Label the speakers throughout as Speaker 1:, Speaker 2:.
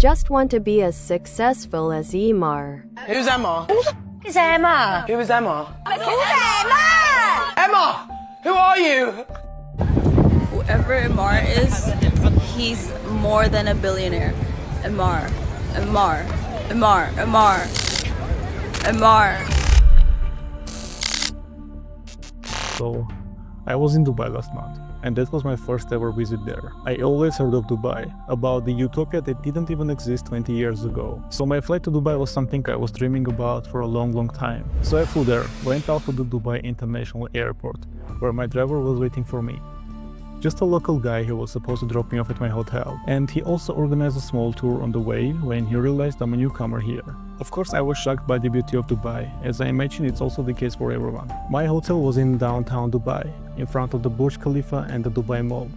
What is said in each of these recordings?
Speaker 1: just want to be as successful as Emaar.
Speaker 2: Who's Emma?
Speaker 3: Who's Emma?
Speaker 2: Who is Emma?
Speaker 3: Who's Emma?
Speaker 2: Emma! Who are you?
Speaker 4: Whoever Emaar is, he's more than a billionaire. Emaar. Emaar. Emaar. Emaar. Emaar.
Speaker 5: So, I was in Dubai last month, and that was my first ever visit there. I always heard of Dubai, about the utopia that didn't even exist 20 years ago. So my flight to Dubai was something I was dreaming about for a long time. So I flew there, went out to the Dubai International Airport, where my driver was waiting for me. Just a local guy who was supposed to drop me off at my hotel, and he also organized a small tour on the way when he realized I'm a newcomer here. Of course, I was shocked by the beauty of Dubai, as I imagine it's also the case for everyone. My hotel was in downtown Dubai, in front of the Burj Khalifa and the Dubai Mall,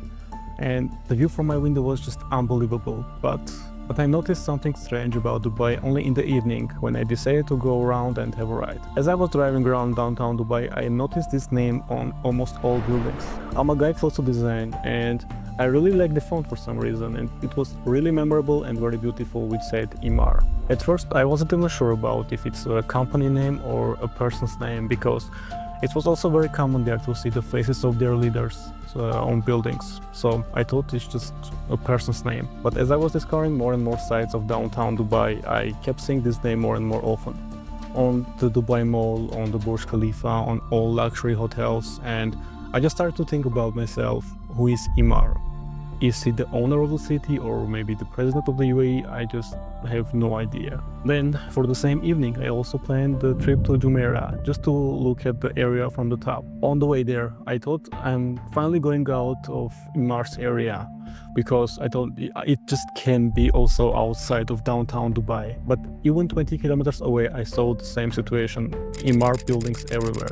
Speaker 5: and the view from my window was just unbelievable. But I noticed something strange about Dubai only in the evening, when I decided to go around and have a ride. As I was driving around downtown Dubai, I noticed this name on almost all buildings. I'm a guy close to design, and I really liked the font for some reason, and it was really memorable and very beautiful, which said Emaar. At first, I wasn't even sure about if it's a company name or a person's name, because it was also very common there to see the faces of their leaders on buildings. So I thought it's just a person's name. But as I was discovering more and more sites of downtown Dubai, I kept seeing this name more and more often. On the Dubai Mall, on the Burj Khalifa, on all luxury hotels, and I just started to think about myself, who is Emaar? Is he the owner of the city or maybe the president of the UAE? I just have no idea. Then, for the same evening, I also planned the trip to Jumeirah, just to look at the area from the top. On the way there, I thought I'm finally going out of Emaar's area, because I thought it just can be also outside of downtown Dubai. But even 20 kilometers away, I saw the same situation, Emaar buildings everywhere.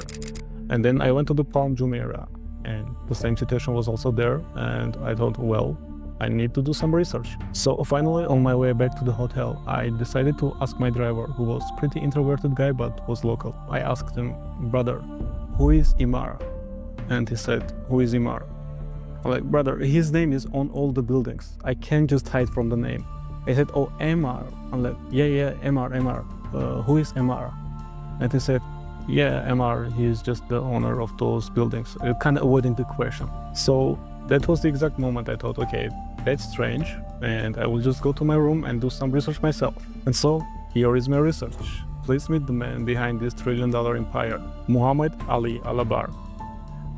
Speaker 5: And then I went to the Palm Jumeirah, and the same situation was also there, and I thought, well, I need to do some research. So finally, on my way back to the hotel, I decided to ask my driver, who was a pretty introverted guy but was local. I asked him, brother, who is Emaar? And he said, who is Emaar? I'm like, brother, his name is on all the buildings. I can't just hide from the name. He said, oh, Emaar. I'm like, yeah, Emaar. Who is Emaar? And he said, yeah, Emaar, he is just the owner of those buildings, kind of avoiding the question. So that was the exact moment I thought, okay, that's strange, and I will just go to my room and do some research myself. And so, here is my research. Please meet the man behind this trillion-dollar empire, Mohamed Ali Alabbar,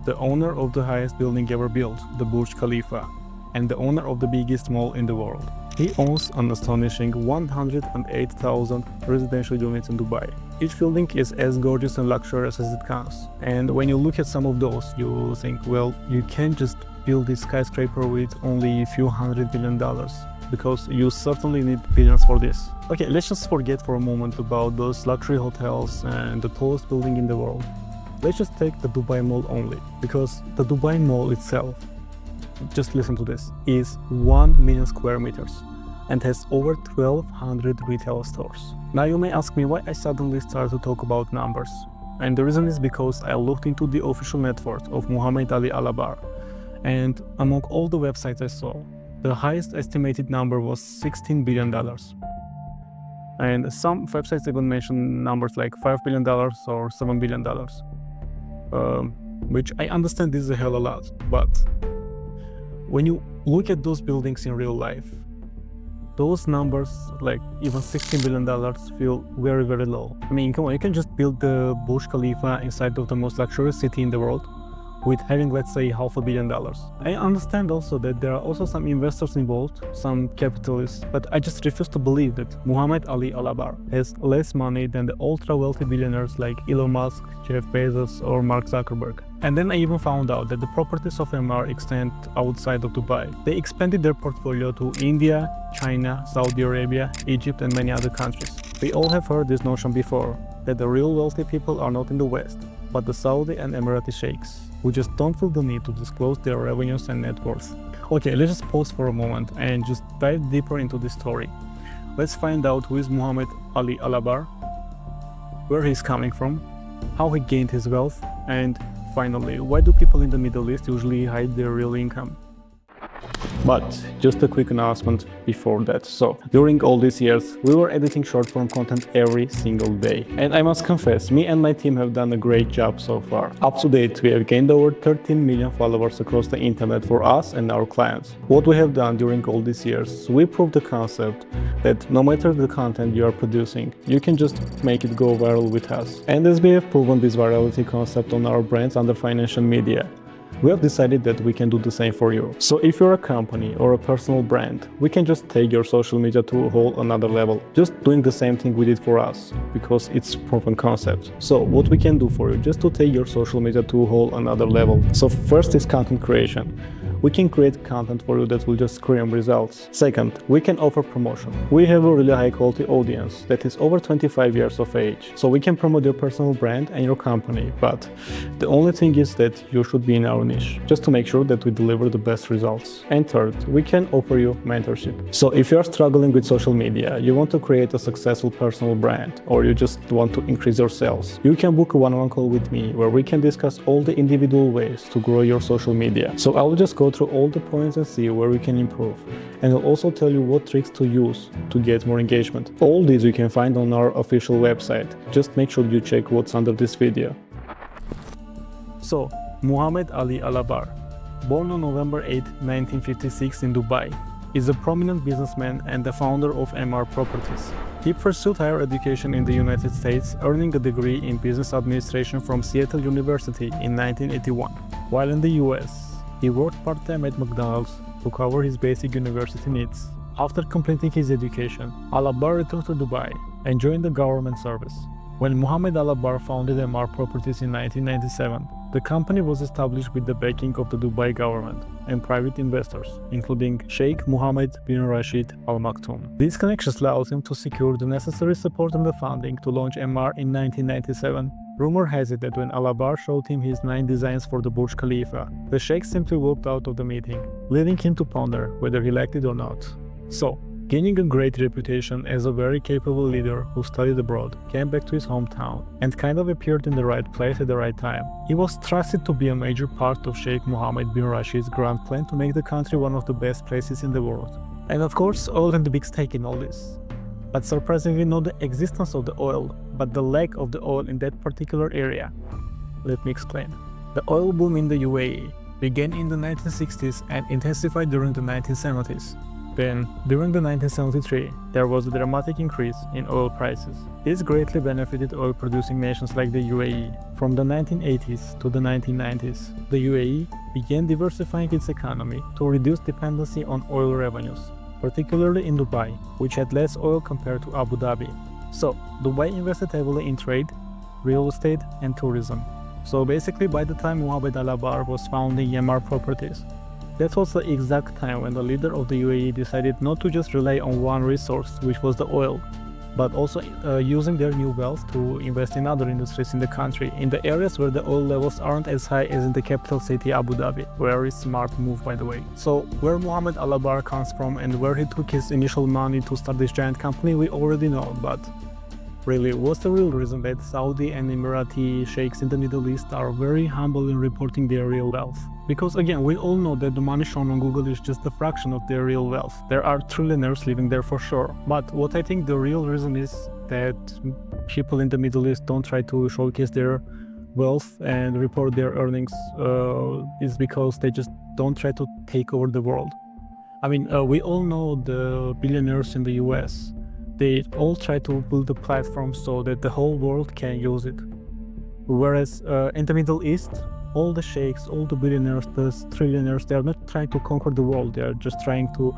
Speaker 5: the owner of the highest building ever built, the Burj Khalifa, and the owner of the biggest mall in the world. He owns an astonishing 108,000 residential units in Dubai. Each building is as gorgeous and luxurious as it comes. And when you look at some of those, you think, well, you can't just build this skyscraper with only a few $100 million, because you certainly need billions for this. Okay, let's just forget for a moment about those luxury hotels and the tallest building in the world. Let's just take the Dubai Mall only, because the Dubai Mall itself, just listen to this, is 1 million square meters and has over 1,200 retail stores. Now you may ask me why I suddenly started to talk about numbers. And the reason is because I looked into the official net worth of Mohamed Ali Alabbar, and among all the websites I saw, the highest estimated number was $16 billion. And some websites even mention numbers like $5 billion or $7 billion, which I understand this is a hell of a lot, but when you look at those buildings in real life, those numbers, like even $16 billion, feel very, very low. I mean, come on, you can just build the Burj Khalifa inside of the most luxurious city in the world with having, let's say, $500 million. I understand also that there are also some investors involved, some capitalists, but I just refuse to believe that Mohamed Ali Alabbar has less money than the ultra-wealthy billionaires like Elon Musk, Jeff Bezos, or Mark Zuckerberg. And then I even found out that the properties of Emaar extend outside of Dubai. They expanded their portfolio to India, China, Saudi Arabia, Egypt, and many other countries. We all have heard this notion before, that the real wealthy people are not in the West, but the Saudi and Emirati sheikhs, who just don't feel the need to disclose their revenues and net worth. Okay, let's just pause for a moment and just dive deeper into this story. Let's find out who is Mohamed Ali Alabbar, where he's coming from, how he gained his wealth, and finally, why do people in the Middle East usually hide their real income? But just a quick announcement before that. So, during all these years, we were editing short-form content every single day. And I must confess, me and my team have done a great job so far. Up to date, we have gained over 13 million followers across the internet for us and our clients. What we have done during all these years, we proved the concept that no matter the content you are producing, you can just make it go viral with us. And as we have proven this virality concept on our brands under financial media, we have decided that we can do the same for you. So if you're a company or a personal brand, we can just take your social media to a whole another level, just doing the same thing we did for us, because it's proven concept. So what we can do for you, just to take your social media to a whole another level. So first is content creation. We can create content for you that will just scream results. Second, we can offer promotion. We have a really high quality audience that is over 25 years of age. So we can promote your personal brand and your company. But the only thing is that you should be in our niche, just to make sure that we deliver the best results. And third, we can offer you mentorship. So if you are struggling with social media, you want to create a successful personal brand, or you just want to increase your sales, you can book a one-on-one call with me where we can discuss all the individual ways to grow your social media. So I will just go through all the points and see where we can improve, and I'll also tell you what tricks to use to get more engagement. All these you can find on our official website. Just make sure you check what's under this video. So, Mohamed Ali Alabbar, born on November 8, 1956 in Dubai, is a prominent businessman and the founder of Emaar Properties. He pursued higher education in the United States, earning a degree in business administration from Seattle University in 1981. While in the US, he worked part-time at McDonald's to cover his basic university needs. After completing his education, Alabbar returned to Dubai and joined the government service. When Mohamed Alabbar founded Emaar Properties in 1997, the company was established with the backing of the Dubai government and private investors, including Sheikh Mohammed bin Rashid Al Maktoum. These connections allowed him to secure the necessary support and the funding to launch Emaar in 1997. Rumor has it that when Alabbar showed him his 9 designs for the Burj Khalifa, the Sheikh simply walked out of the meeting, leaving him to ponder whether he liked it or not. So, gaining a great reputation as a very capable leader who studied abroad, came back to his hometown, and kind of appeared in the right place at the right time, he was trusted to be a major part of Sheikh Mohammed bin Rashid's grand plan to make the country one of the best places in the world. And of course, oil had the big stake in all this. But surprisingly, not the existence of the oil, but the lack of the oil in that particular area. Let me explain. The oil boom in the UAE began in the 1960s and intensified during the 1970s. Then, during the 1973, there was a dramatic increase in oil prices. This greatly benefited oil-producing nations like the UAE. From the 1980s to the 1990s, the UAE began diversifying its economy to reduce dependency on oil revenues, particularly in Dubai, which had less oil compared to Abu Dhabi. So, Dubai invested heavily in trade, real estate, and tourism. So basically, by the time Mohamed Alabbar was founding Emaar Properties, that was the exact time when the leader of the UAE decided not to just rely on one resource, which was the oil, but also using their new wealth to invest in other industries in the country, in the areas where the oil levels aren't as high as in the capital city Abu Dhabi. Very smart move, by the way. So where Mohamed Alabbar comes from and where he took his initial money to start this giant company, we already know, but really, what's the real reason that Saudi and Emirati sheikhs in the Middle East are very humble in reporting their real wealth? Because again, we all know that the money shown on Google is just a fraction of their real wealth. There are trillionaires living there for sure. But what I think the real reason is that people in the Middle East don't try to showcase their wealth and report their earnings is because they just don't try to take over the world. I mean, we all know the billionaires in the US. They all try to build a platform so that the whole world can use it. Whereas in the Middle East, all the sheikhs, all the billionaires, the trillionaires, they are not trying to conquer the world. They are just trying to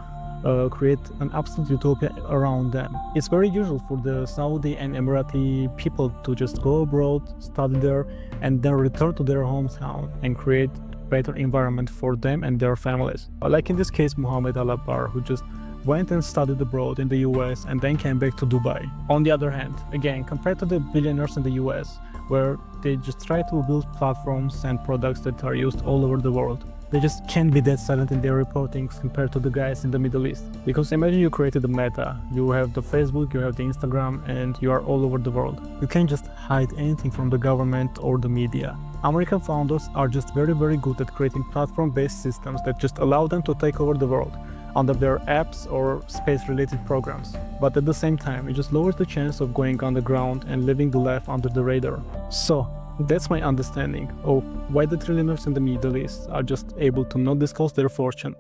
Speaker 5: create an absolute utopia around them. It's very usual for the Saudi and Emirati people to just go abroad, study there, and then return to their hometown and create better environment for them and their families. Like in this case, Mohamed Alabbar, who just went and studied abroad in the US and then came back to Dubai. On the other hand, again, compared to the billionaires in the US, where they just try to build platforms and products that are used all over the world, They just can't be that silent in their reporting compared to the guys in the Middle East. Because imagine you created a Meta, you have the Facebook, you have the Instagram, and you are all over the world. You can't just hide anything from the government or the media. American founders are just very good at creating platform-based systems that just allow them to take over the world under their apps or space-related programs. But at the same time, it just lowers the chance of going underground and living the life under the radar. So, that's my understanding of why the trillionaires in the Middle East are just able to not disclose their fortune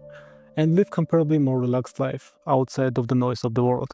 Speaker 5: and live comparably more relaxed life outside of the noise of the world.